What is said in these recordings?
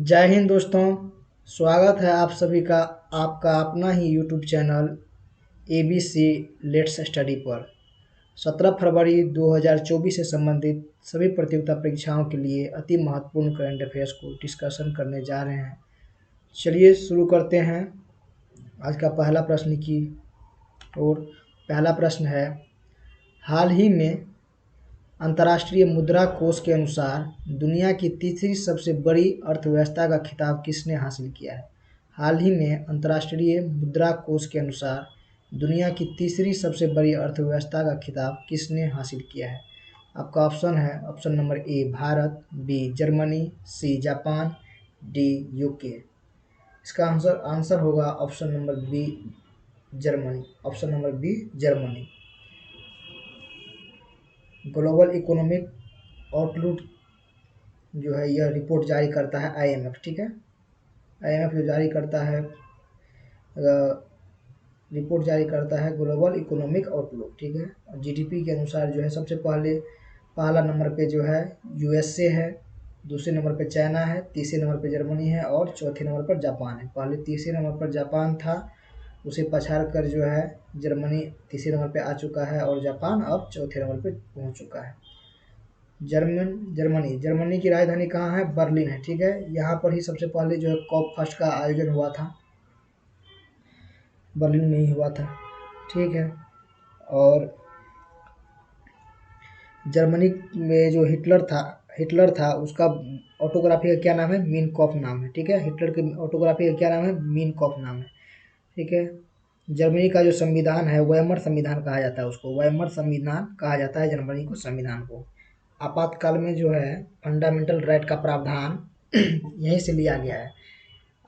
जय हिंद दोस्तों। स्वागत है आप सभी का आपका अपना ही YouTube channel ABC let's study पर। 17 फरवरी 2024 से संबंधित सभी प्रतियोगिता परीक्षाओं के लिए अति महत्वपूर्ण करंट अफेयर्स को डिस्कशन करने जा रहे हैं। चलिए शुरू करते हैं आज का पहला प्रश्न की ओर। पहला प्रश्न है, हाल ही में अंतर्राष्ट्रीय मुद्रा कोष के अनुसार दुनिया की तीसरी सबसे बड़ी अर्थव्यवस्था का खिताब किसने हासिल किया है? हाल ही में अंतर्राष्ट्रीय मुद्रा कोष के अनुसार दुनिया की तीसरी सबसे बड़ी अर्थव्यवस्था का खिताब किसने हासिल किया है? आपका ऑप्शन है option number A Bharat, B Germany, C Japan, D UK. इसका आंसर होगा option number B Germany. Option number B Germany. Global economic outlook जो है यह रिपोर्ट जारी करता है IMF, ठीक है। IMF जो जारी करता है रिपोर्ट जारी करता है ग्लोबल इकोनॉमिक आउटलुक, ठीक है। और GDP के अनुसार जो है सबसे पहला नंबर पे जो है USA है, दूसरे नंबर पे चाइना है, तीसरे नंबर पे जर्मनी है और चौथे नंबर पर जापान है। पहले तीसरे नंबर पर जापान था, उसे पछाड़ कर जो है जर्मनी तीसरे नंबर पे आ चुका है और जापान अब चौथे नंबर पे पहुंच चुका है। जर्मनी की राजधानी कहाँ है? बर्लिन है, ठीक है। यहाँ पर ही सबसे पहले जो है कॉप फर्स्ट का आयोजन हुआ था, बर्लिन में ही हुआ था, ठीक है। और जर्मनी में जो हिटलर था उसका ऑटोग्राफी का क्या नाम है? मीन कॉफ नाम है, ठीक है। हिटलर के ऑटोग्राफी का क्या नाम है? मीन कॉफ नाम है, ठीक है। जर्मनी का जो संविधान है वेमर संविधान कहा जाता है, उसको वेमर संविधान कहा जाता है जर्मनी को, संविधान को। आपातकाल में जो है फंडामेंटल राइट का प्रावधान यहीं से लिया गया है।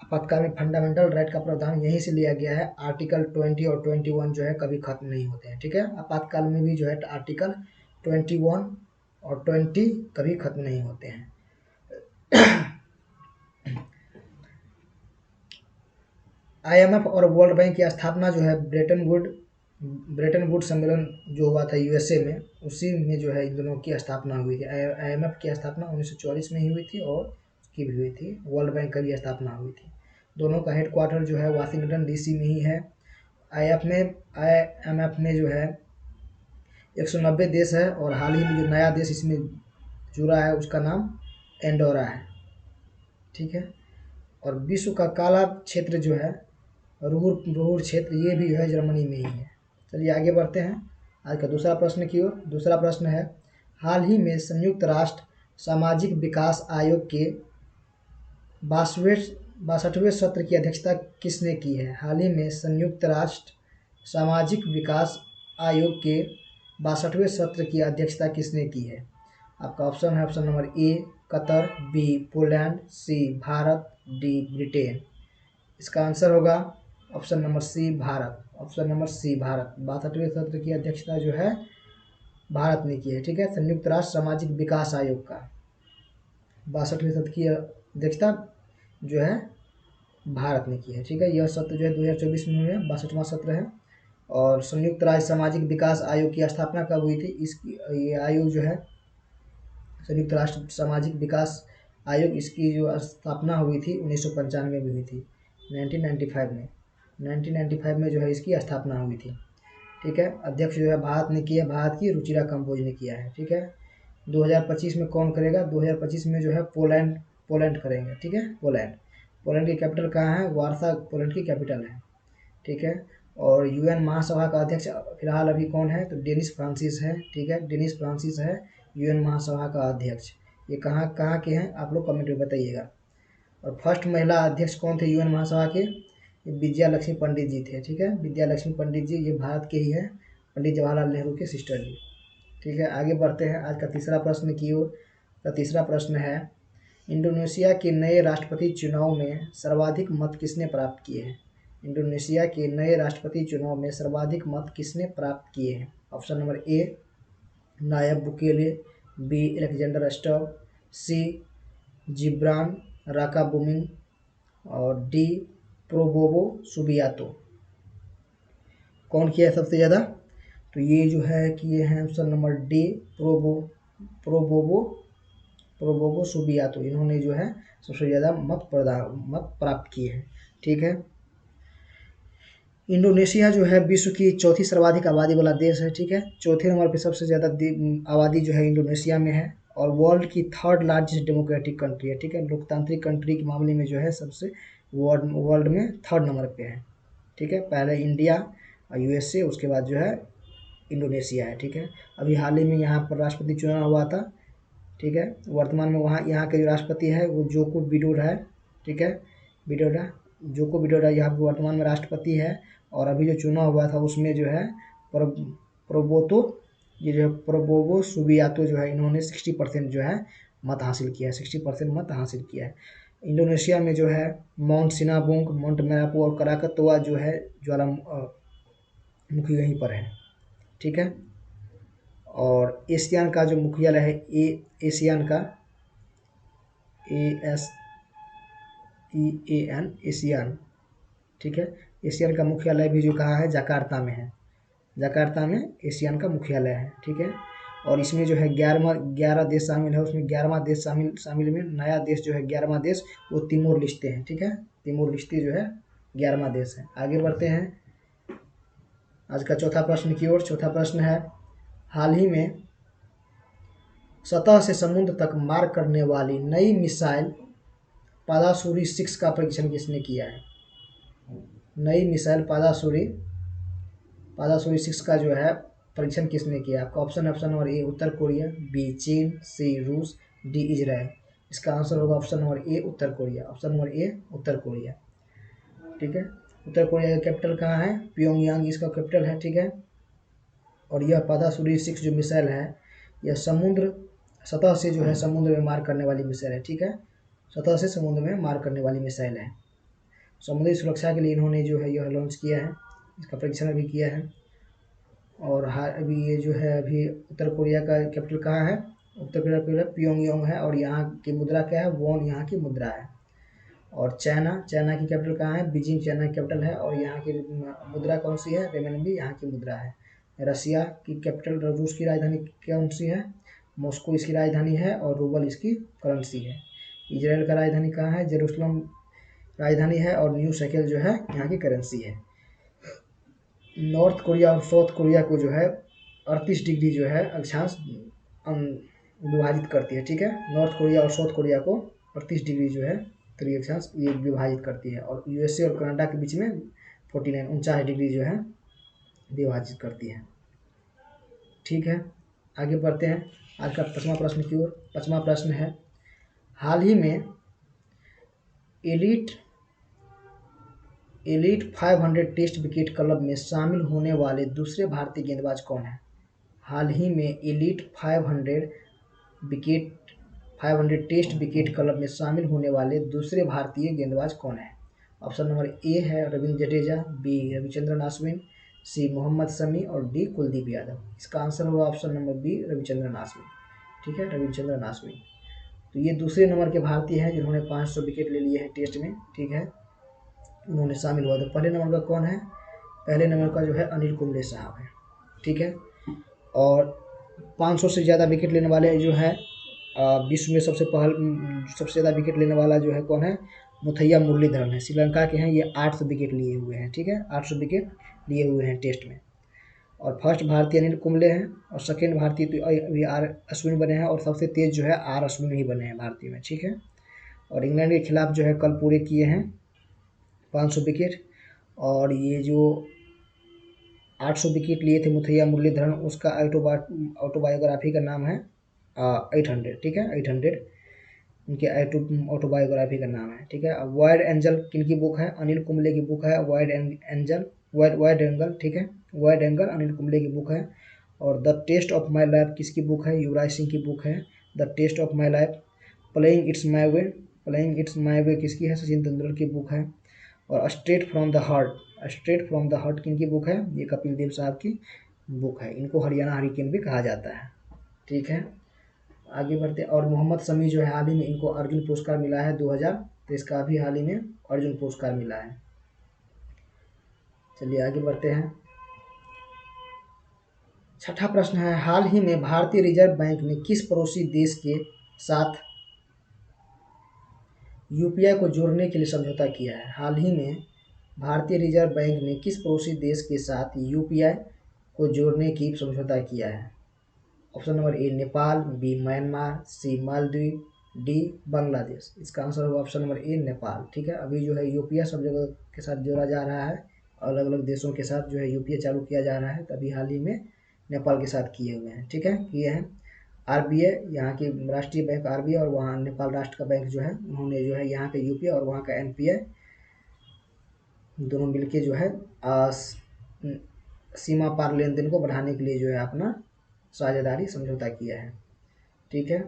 आपातकाल में फंडामेंटल राइट का प्रावधान यहीं से लिया गया है। आर्टिकल 20 और 21 जो है कभी खत्म नहीं होते हैं, ठीक है। आपातकाल में भी जो है आर्टिकल 21 और 20 कभी खत्म नहीं होते हैं। IMF और वर्ल्ड बैंक की स्थापना जो है ब्रेटन वुड सम्मेलन जो हुआ था USA में, उसी में जो है इन दोनों की स्थापना हुई थी। IMF की स्थापना 1944 में ही हुई थी और उसकी भी हुई थी, वर्ल्ड बैंक की भी स्थापना हुई थी। दोनों का हेडक्वार्टर जो है वाशिंगटन DC में ही है। IMF में जो है 190 देश है और हाल ही में जो नया देश इसमें जुड़ा है उसका नाम एंडोरा है, ठीक है। और विश्व का काला क्षेत्र जो है रूर क्षेत्र, ये भी जो है जर्मनी में ही है। चलिए आगे बढ़ते हैं आज का दूसरा प्रश्न की ओर। दूसरा प्रश्न है, हाल ही में संयुक्त राष्ट्र सामाजिक विकास आयोग के 62वें सत्र की अध्यक्षता किसने की है? हाल ही में संयुक्त राष्ट्र सामाजिक विकास आयोग के 62वें सत्र की अध्यक्षता किसने की है? आपका ऑप्शन है option number A Qatar, B Poland, C Bharat, D Britain. इसका आंसर होगा option number C Bharat. Option number C Bharat. 62वें सत्र की अध्यक्षता जो है भारत ने की है, ठीक है। संयुक्त राष्ट्र सामाजिक विकास आयोग का 62वें सत्र की अध्यक्षता जो है भारत ने की है, ठीक है। यह सत्र जो है 2024 में हुआ है, 62वां सत्र है। और संयुक्त राष्ट्र सामाजिक विकास आयोग की स्थापना कब हुई थी? ये आयोग जो है संयुक्त राष्ट्र सामाजिक विकास आयोग, इसकी जो स्थापना हुई थी 1995 में हुई थी, 1995 में 1995 में जो है इसकी स्थापना हुई थी, ठीक है। अध्यक्ष जो है भारत ने किया, भारत की रुचिरा कंबोज ने किया है, ठीक है। 2025 में कौन करेगा? 2025 में जो है पोलैंड करेंगे, ठीक है। पोलैंड की कैपिटल कहाँ है? वार्सा पोलैंड की कैपिटल है, ठीक है। और UN महासभा का अध्यक्ष फिलहाल अभी कौन है? तो डेनिस फ्रांसिस है, ठीक है। डेनिस फ्रांसिस है UN महासभा का अध्यक्ष। ये कहाँ कहाँ के हैं आप लोग कमेंट में बताइएगा। और फर्स्ट महिला अध्यक्ष कौन थे UN महासभा के? विजया लक्ष्मी पंडित जी थे, ठीक है। विजया लक्ष्मी पंडित जी ये भारत के ही है, पंडित जवाहरलाल नेहरू के सिस्टर जी, ठीक है। आगे बढ़ते हैं आज का तीसरा प्रश्न की ओर। तो तीसरा प्रश्न है, इंडोनेशिया के नए राष्ट्रपति चुनाव में सर्वाधिक मत किसने प्राप्त किए हैं? इंडोनेशिया के नए राष्ट्रपति चुनाव में सर्वाधिक मत किसने प्राप्त किए हैं? Option number A Nayib Bukele, B Alexander Stubb, C Gibran Rakabuming और डी प्रोबोवो सुबियातो। कौन किया है सबसे ज़्यादा? तो ये जो है कि ये है ऑप्शन नंबर डी प्रोबोवो प्रोबोगो सुबियातो, इन्होंने जो है सबसे ज़्यादा मत प्राप्त किए हैं। ठीक है। इंडोनेशिया जो है विश्व की चौथी सर्वाधिक आबादी वाला देश है। ठीक है। चौथे नंबर पे सबसे ज़्यादा आबादी जो है इंडोनेशिया में है, और वर्ल्ड की थर्ड लार्जेस्ट डेमोक्रेटिक कंट्री है। ठीक है। लोकतांत्रिक कंट्री के मामले में जो है सबसे वर्ल्ड में थर्ड नंबर पे है। ठीक है। पहले इंडिया और यूएसए, उसके बाद जो है इंडोनेशिया है। ठीक है। अभी हाल ही में यहाँ पर राष्ट्रपति चुनाव हुआ था। ठीक है। वर्तमान में यहाँ के जो राष्ट्रपति है वो जोको विडोडो है। ठीक है। जोको विडोडो यहाँ पर वर्तमान में राष्ट्रपति है। और अभी जो चुनाव हुआ था उसमें जो है प्रोबोतो, ये जो है प्रोबोगो सुबियातो जो है, इन्होंने 60% जो है मत हासिल किया है, 60% मत हासिल किया है। इंडोनेशिया में जो है माउंट सिनाबुंग, माउंट मेरापू और कराकतवा जो है ज्वालामुखी यहीं पर है। ठीक है। और एशियान का जो मुख्यालय है एशियान का एशियान, ठीक है, एशियन का मुख्यालय भी जो कहाँ है, जकार्ता में है। जकार्ता में एशियन का मुख्यालय है। ठीक है। और इसमें जो है 11 देश शामिल है। उसमें 11वां देश शामिल में नया देश जो है 11वां देश वो तिमोर लिस्ते हैं। ठीक है। तिमोर लिस्ते जो है 11वां देश है। आगे बढ़ते हैं आज का चौथा प्रश्न की ओर। चौथा प्रश्न है, हाल ही में सतह से समुद्र तक मार करने वाली नई मिसाइल पादासूरी 6 का परीक्षण किसने किया है? नई मिसाइल पादासूरी 6 का जो है परीक्षण किसने किया? आपका ऑप्शन नंबर ए उत्तर कोरिया, बी चीन, सी रूस, डी इजराइल। इसका आंसर होगा ऑप्शन नंबर ए उत्तर कोरिया। ऑप्शन नंबर ए उत्तर कोरिया। ठीक है। उत्तर कोरिया का कैपिटल कहाँ है? प्योंगयांग इसका कैपिटल है। ठीक है। और यह पादासूरी 6 जो मिसाइल है, यह सतह से जो है समुद्र में मार करने वाली मिसाइल है। ठीक है। सतह से समुद्र में मार करने वाली मिसाइल है। समुद्री सुरक्षा के लिए इन्होंने जो है यह लॉन्च किया है, इसका परीक्षण भी किया है। और अभी ये जो है अभी उत्तर कोरिया का कैपिटल कहाँ है? उत्तर कोरिया का प्योंगयांग है। और यहाँ की मुद्रा क्या है? वॉन यहाँ की मुद्रा है। और चाइना की कैपिटल कहाँ है? बीजिंग चाइना की कैपिटल है। और यहाँ की मुद्रा कौन सी है? रेमनबी यहाँ की मुद्रा है। रसिया की कैपिटल, रूस की राजधानी कौन सी है? मॉस्को इसकी राजधानी है और रूबल इसकी करेंसी है। इजराइल का राजधानी कहाँ है? जेरूसलम राजधानी है और न्यू शेकेल जो है यहाँ की करेंसी है। नॉर्थ कोरिया और साउथ कोरिया को जो है 38 डिग्री जो है अक्षांश विभाजित करती है। ठीक है। नॉर्थ कोरिया और साउथ कोरिया को 38 डिग्री जो है त्रिय अक्षांश ये विभाजित करती है। और यूएसए और कनाडा के बीच में 49 डिग्री जो है विभाजित करती है। ठीक है। आगे बढ़ते हैं आज का 5वां प्रश्न की ओर। 5वां प्रश्न है, हाल ही में एलीट 500 टेस्ट विकेट क्लब में शामिल होने वाले दूसरे भारतीय गेंदबाज कौन है? हाल ही में एलीट 500 टेस्ट विकेट क्लब में शामिल होने वाले दूसरे भारतीय गेंदबाज कौन है? ऑप्शन नंबर ए है रविंद्र जडेजा, बी रविचंद्रन अश्विन, सी मोहम्मद शमी और डी कुलदीप यादव। इसका आंसर होगा option number B Ravichandran Ashwin. ठीक है। रविचंद्रन अश्विन तो ये दूसरे नंबर के भारतीय हैं जिन्होंने 500 विकेट ले लिए हैं टेस्ट में। ठीक है। उन्होंने शामिल हुआ। तो पहले नंबर का कौन है? पहले नंबर का जो है अनिल कुंबले साहब है। ठीक है। और 500 से ज़्यादा विकेट लेने वाले जो है विश्व में सबसे ज़्यादा विकेट लेने वाला जो है कौन है? मुथैया मुरलीधरन है, श्रीलंका के हैं। ये 800 विकेट लिए हुए हैं। ठीक है। 800 विकेट लिए हुए हैं टेस्ट में। और फर्स्ट भारतीय अनिल कुंबले हैं और सेकेंड भारतीय तो आर अश्विन बने हैं। और सबसे तेज जो है आर अश्विन ही बने हैं भारतीय में। ठीक है। और इंग्लैंड के खिलाफ जो है कल पूरे किए हैं 500 विकेट। और ये जो 800 विकेट लिए थे मुथैया मुरलीधरन, उसका ऑटोबायोग्राफी का नाम है 800। ठीक है। 800 उनके ऑटोबायोग्राफी का नाम है। ठीक है। वाइड एंगल किनकी बुक है? अनिल कुंबले की बुक है वाइड एंगल। ठीक है। वाइड एंगल अनिल कुंबले की बुक है। और the test of my life किसकी बुक है? युवराज सिंह की बुक है the test of my life. Playing it's my way किसकी है? सचिन तेंदुलकर की बुक है। और स्ट्रेट फ्रॉम द हार्ट किनकी बुक है? ये कपिल देव साहब की बुक है। इनको हरियाणा हरिकेन भी कहा जाता है। ठीक है। आगे बढ़ते हैं। और मोहम्मद शमी जो है हाल ही में इनको अर्जुन पुरस्कार मिला है 2000, तो इसका भी हाल ही में अर्जुन पुरस्कार मिला है। चलिए आगे बढ़ते हैं। छठा प्रश्न है, हाल ही में भारतीय रिजर्व बैंक ने किस पड़ोसी देश के 7, यूपीआई को जोड़ने के लिए समझौता किया है? हाल ही में भारतीय रिजर्व बैंक ने किस पड़ोसी देश के साथ यूपीआई को जोड़ने की समझौता किया है? Option number A Nepal, B Myanmar, C Maldives, D Bangladesh. इसका आंसर होगा ऑप्शन नंबर ए नेपाल। ठीक है, अभी जो है यूपीआई सब जगह के साथ जोड़ा जा रहा है, अलग अलग देशों के साथ जो है यूपीआई चालू किया जा रहा है। तभी हाल ही में नेपाल के साथ किए हुए हैं। ठीक है, किए हैं। आरबीआई, यहाँ की राष्ट्रीय बैंक आरबीआई और वहाँ नेपाल राष्ट्र का बैंक जो है, उन्होंने जो है यहाँ का यूपीआई और वहाँ का एनपीआई दोनों मिलके जो है सीमा पार लेन देन को बढ़ाने के लिए जो है अपना साझेदारी समझौता किया है। ठीक है,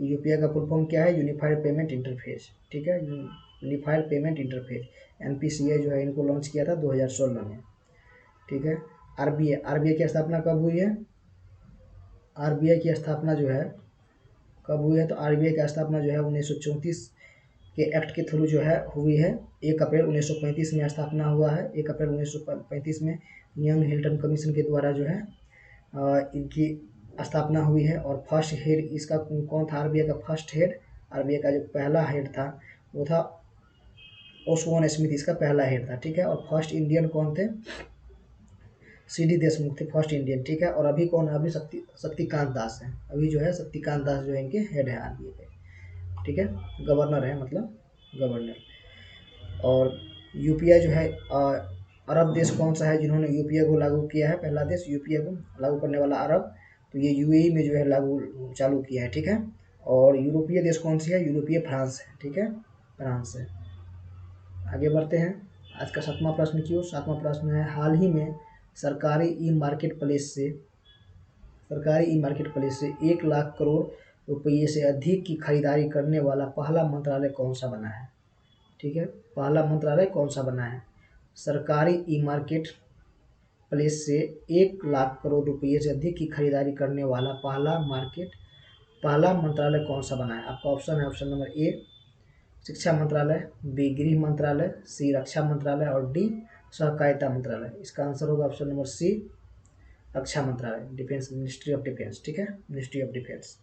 यूपीआई का फुल फॉर्म क्या है? Unified payment interface. ठीक है, यूनिफाइड पेमेंट इंटरफेस, एनपीसीआई जो है इनको लॉन्च किया था 2016 में। ठीक है, आरबीआई की स्थापना कब हुई है? आरबीआई की स्थापना जो है कब हुई है? तो आरबीआई की स्थापना जो है 1934 के एक्ट के थ्रू जो है हुई है। 1 अप्रैल 1935 में स्थापना हुआ है। 1 अप्रैल 1935 में यंग हिल्टन कमीशन के द्वारा जो है इनकी स्थापना हुई है। और फर्स्ट हेड इसका कौन था? आरबीआई का फर्स्ट हेड, आरबीआई का जो पहला हेड था वो था ओसवान स्मिथ, इसका पहला हेड था। ठीक है, और फर्स्ट इंडियन कौन थे? सीडी देशमुख थे फर्स्ट इंडियन। ठीक है, और अभी कौन है? अभी शक्तिकांत दास हैं। अभी जो है शक्तिकांत दास जो है इनके हेड है आरबीआई के। ठीक है, गवर्नर है, मतलब गवर्नर। और यूपीआई जो है अरब देश कौन सा है जिन्होंने यूपीआई को लागू किया है? पहला देश यूपीआई को लागू करने वाला अरब, तो ये यूएई में जो है लागू चालू किया है। ठीक है, और यूरोपीय देश कौन सी है? यूरोपीय फ्रांस है। ठीक है, फ्रांस है। आगे बढ़ते हैं। आज का 7वां प्रश्न क्यों? 7वां प्रश्न है, हाल ही में सरकारी ई मार्केट प्लेस से 1 लाख करोड़ रुपये से अधिक की खरीदारी करने वाला पहला मंत्रालय कौन सा बना है? ठीक है, पहला मंत्रालय कौन सा बना है? सरकारी ई मार्केट प्लेस से 1 लाख करोड़ रुपये से अधिक की खरीदारी करने वाला पहला मंत्रालय कौन सा बना है? आपका ऑप्शन है, ऑप्शन नंबर ए शिक्षा मंत्रालय, बी गृह मंत्रालय, सी रक्षा मंत्रालय और डी सहकारिता मंत्रालय। इसका आंसर होगा ऑप्शन नंबर सी रक्षा मंत्रालय, डिफेंस, मिनिस्ट्री ऑफ डिफेंस। ठीक है, मिनिस्ट्री ऑफ डिफेंस।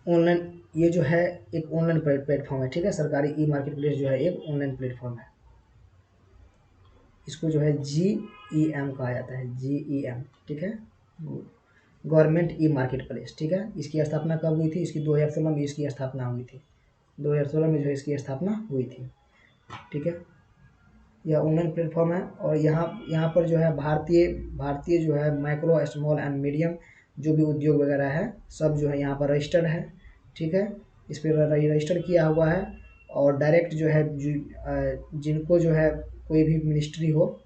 ऑनलाइन, ये जो है एक ऑनलाइन प्लेटफॉर्म है। ठीक है, सरकारी ई मार्केट प्लेस जो है एक ऑनलाइन प्लेटफॉर्म है। इसको जो है GEM कहा जाता है, GEM। ठीक है, गवर्नमेंट ई मार्केट प्लेस। ठीक है, इसकी स्थापना कब हुई थी? इसकी 2016 में इसकी स्थापना हुई थी। 2016 में जो है इसकी स्थापना हुई थी। ठीक है, यह ऑनलाइन प्लेटफॉर्म है। और यहाँ पर जो है भारतीय जो है माइक्रो, स्मॉल एंड मीडियम जो भी उद्योग वगैरह है सब जो है यहाँ पर रजिस्टर्ड है। ठीक है, इस पर रजिस्टर किया हुआ है। और डायरेक्ट जो है जिनको जो है कोई भी मिनिस्ट्री हो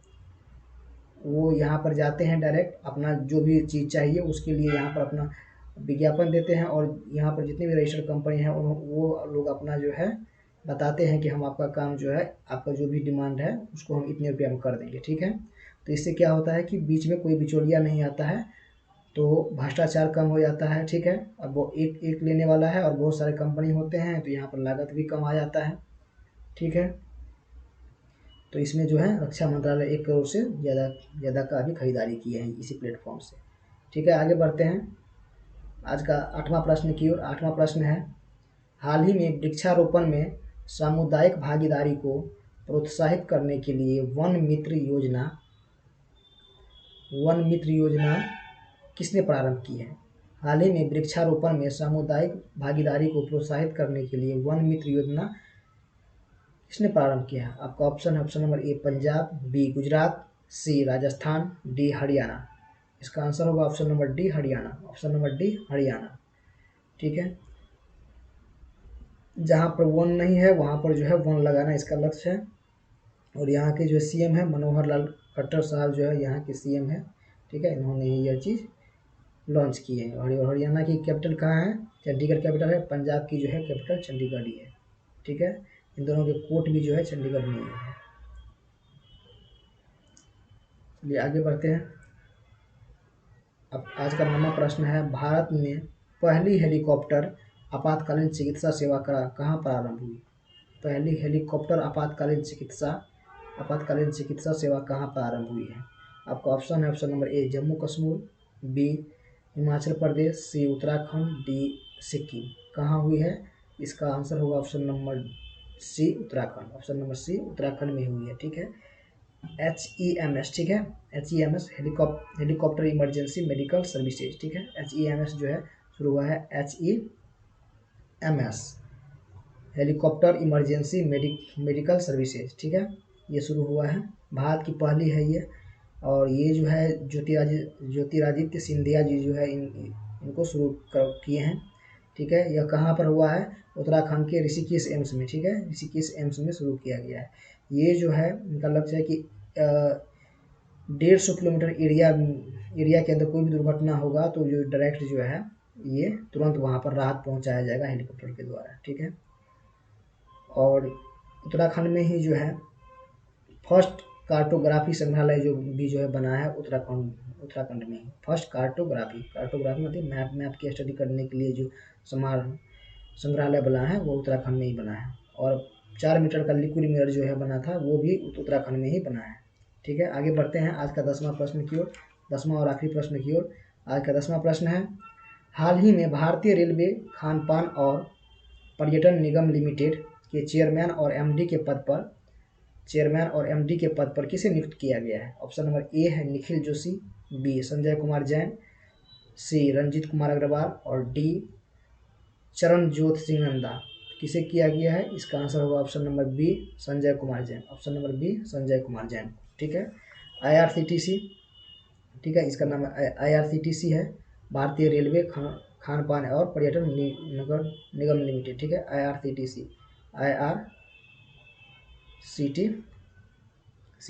वो यहाँ पर जाते हैं, डायरेक्ट अपना जो भी चीज़ चाहिए उसके लिए यहाँ पर अपना विज्ञापन देते हैं। और यहाँ पर जितनी भी रजिस्टर्ड कंपनी है वो लोग अपना जो है बताते हैं कि हम आपका काम जो है, आपका जो भी डिमांड है उसको हम इतने रुपये में कर देंगे। ठीक है, तो इससे क्या होता है कि बीच में कोई बिचौलिया नहीं आता है, तो भ्रष्टाचार कम हो जाता है। ठीक है, अब वो एक लेने वाला है और बहुत सारे कंपनी होते हैं तो यहाँ पर लागत भी कम आ जाता है। ठीक है, तो इसमें जो है रक्षा मंत्रालय 1 करोड़ से ज़्यादा का अभी खरीदारी की है इसी प्लेटफॉर्म से। ठीक है, आगे बढ़ते हैं। आज का 8वां प्रश्न की ओर। 8वां प्रश्न है, हाल ही में वृक्षारोपण में सामुदायिक भागीदारी को प्रोत्साहित करने के लिए वन मित्र योजना किसने प्रारंभ की है? हाल ही में वृक्षारोपण में सामुदायिक भागीदारी को प्रोत्साहित करने के लिए वन मित्र योजना किसने प्रारंभ किया है? आपका ऑप्शन है, option number A Punjab, B Gujarat, C Rajasthan, D Haryana. इसका आंसर होगा option number D Haryana, option number D Haryana. ठीक है, जहाँ पर वन नहीं है वहाँ पर जो है वन लगाना इसका लक्ष्य है। और यहाँ के जो सीएम है मनोहर लाल खट्टर साहब जो है यहाँ के सीएम है। ठीक है, इन्होंने यह चीज़ लॉन्च की है। और हरियाणा की कैपिटल कहाँ है? चंडीगढ़ कैपिटल है। पंजाब की जो है कैपिटल चंडीगढ़ ही है। ठीक है, इन दोनों के कोर्ट भी जो है चंडीगढ़ में ही है। चलिए आगे बढ़ते हैं। अब आज का 9वां प्रश्न है, भारत में पहली हेलीकॉप्टर आपातकालीन चिकित्सा सेवा कहाँ प्रारंभ हुई? पहली हेलीकॉप्टर आपातकालीन चिकित्सा सेवा कहाँ प्रारंभ हुई है? आपका ऑप्शन है, option number A Jammu Kashmir, B Himachal Pradesh, C Uttarakhand, D Sikkim. कहाँ हुई है? इसका आंसर होगा option number C Uttarakhand. Option number C Uttarakhand में हुई है। ठीक है, HEMS। ठीक है, HEMS helicopter emergency medical services. ठीक है, HEMS जो है शुरू हुआ है HEMS helicopter emergency medical services. ठीक है, ये शुरू हुआ है, भारत की पहली है ये। और ये जो है ज्योतिरादित्य सिंधिया जी जो है इनको शुरू किए हैं। ठीक है, यह कहाँ पर हुआ है? उत्तराखंड के ऋषिकेश एम्स में। ठीक है, ऋषिकेश एम्स में शुरू किया गया है। ये जो है इनका लक्ष्य है कि 150 किलोमीटर एरिया के अंदर कोई भी दुर्घटना होगा तो जो डायरेक्ट जो है ये तुरंत वहाँ पर राहत पहुँचाया जाएगा हेलीकॉप्टर के द्वारा। ठीक है, और उत्तराखंड में ही जो है फर्स्ट कार्टोग्राफी संग्रहालय जो है बना है उत्तराखंड में ही। फर्स्ट कार्टोग्राफी मतलब मैप की स्टडी करने के लिए जो संग्रहालय बना है वो उत्तराखंड में ही बना है। और 4 मीटर का लिक्विड मिरर जो है बना था वो भी उत्तराखंड में ही बना है। ठीक है, आगे बढ़ते हैं आज का 10वां प्रश्न की ओर, 10वां और आखिरी प्रश्न की ओर। आज का 10वां प्रश्न है, हाल ही में भारतीय रेलवे खानपान और पर्यटन निगम लिमिटेड के चेयरमैन और एमडी के पद पर किसे नियुक्त किया गया है? ऑप्शन नंबर ए है निखिल जोशी, बी संजय कुमार जैन, सी रंजीत कुमार अग्रवाल और डी चरणजोत सिंह नंदा। किसे किया गया है? इसका आंसर होगा option number B Sanjay Kumar Jain. Option number B Sanjay Kumar Jain. ठीक है, IRCTC। ठीक है, इसका नाम IRCTC है, भारतीय रेलवे खानपान और पर्यटन निगम लिमिटेड। ठीक है, IRCTC।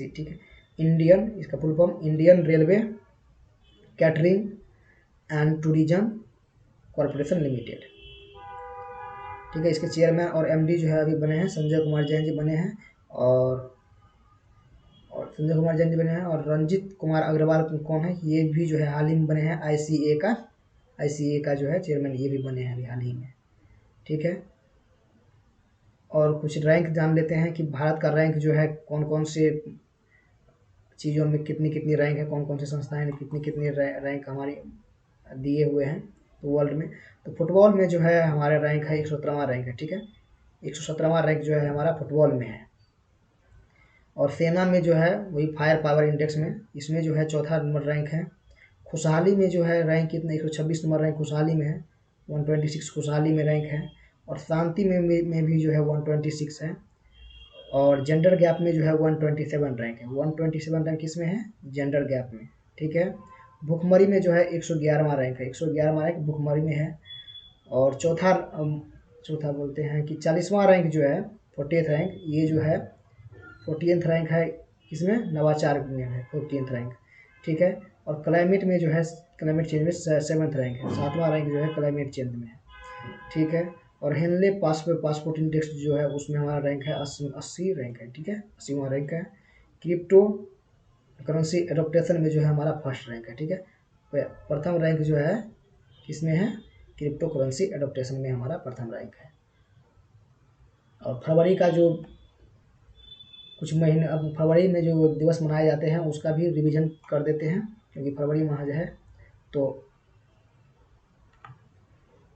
ठीक है, इंडियन, इसका full form Indian railway catering and tourism corporation limited. ठीक है, इसके चेयरमैन और MD जो है अभी बने हैं संजय कुमार जैन जी बने हैं, और रंजीत कुमार अग्रवाल कौन है? ये भी जो है हाल ही में बने हैं ICA का जो है चेयरमैन, ये भी बने हैं अभी हाल ही में। ठीक है, और कुछ रैंक जान लेते हैं कि भारत का रैंक जो है कौन कौन से चीज़ों में कितनी कितनी रैंक है, कौन कौन सी संस्थाएं कितनी कितनी रैंक हमारी दिए हुए हैं तो वर्ल्ड में। तो फुटबॉल में जो है हमारा रैंक है 117वां रैंक है। ठीक है, 117वां रैंक जो है हमारा फुटबॉल में है। और सेना में जो है वही फायर पावर इंडेक्स में, इसमें जो है 4था नंबर रैंक है। खुशहाली में जो है रैंक कितना 126 नंबर रैंक खुशहाली में है, 126 खुशहाली में रैंक है। और शांति में भी जो है 126 है। और जेंडर गैप में जो है 127 रैंक है। 127 रैंक किसमें है? जेंडर गैप में। ठीक है, भुखमरी में जो है 111वां रैंक है, 111वां रैंक भुखमरी में है। और चौथा बोलते हैं कि 40वां रैंक जो है 40th रैंक, ये जो है 40th रैंक है इसमें नवाचार में है 40th रैंक। ठीक है, और क्लाइमेट में जो है क्लाइमेट चेंज में 7th रैंक है, 7वां रैंक जो है क्लाइमेट चेंज में है। ठीक है, और हेनले पासपोर्ट इंडेक्स जो है उसमें हमारा रैंक है 80 रैंक है। ठीक है, 80वां रैंक है। क्रिप्टो करेंसी एडोप्टेशन में जो है हमारा फर्स्ट रैंक है। ठीक है, प्रथम रैंक जो है किसमें है? क्रिप्टो करेंसी एडोप्टेशन में हमारा प्रथम रैंक है। और फरवरी का जो कुछ महीने, अब फरवरी में जो दिवस मनाए जाते हैं उसका भी रिवीजन कर देते हैं, क्योंकि फरवरी माह जो है तो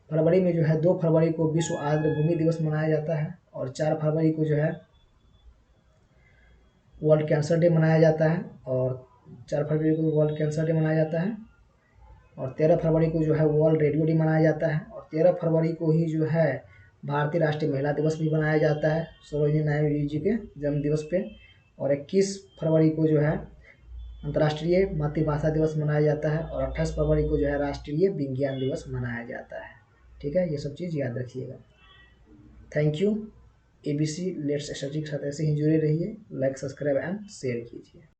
फरवरी में जो है 2 फरवरी को विश्व आर्द्र भूमि दिवस मनाया जाता है, और 4 फरवरी को जो है वर्ल्ड कैंसर डे मनाया जाता है, और 4 फरवरी को वर्ल्ड कैंसर डे मनाया जाता है। और 13 फरवरी को जो है वर्ल्ड रेडियो डे मनाया जाता है। और 13 फरवरी को ही जो है भारतीय राष्ट्रीय महिला दिवस भी मनाया जाता है सरोजिनी नायडू जी के जन्म दिवस पे। और 21 फरवरी को जो है अंतर्राष्ट्रीय मातृभाषा दिवस मनाया जाता है, और 28 फरवरी को जो है राष्ट्रीय विज्ञान दिवस मनाया जाता है। ठीक है, ये सब चीज़ याद रखिएगा। Thank you. ABC let's study के साथ ऐसे ही जुड़े रहिए। लाइक, सब्सक्राइब एंड शेयर कीजिए।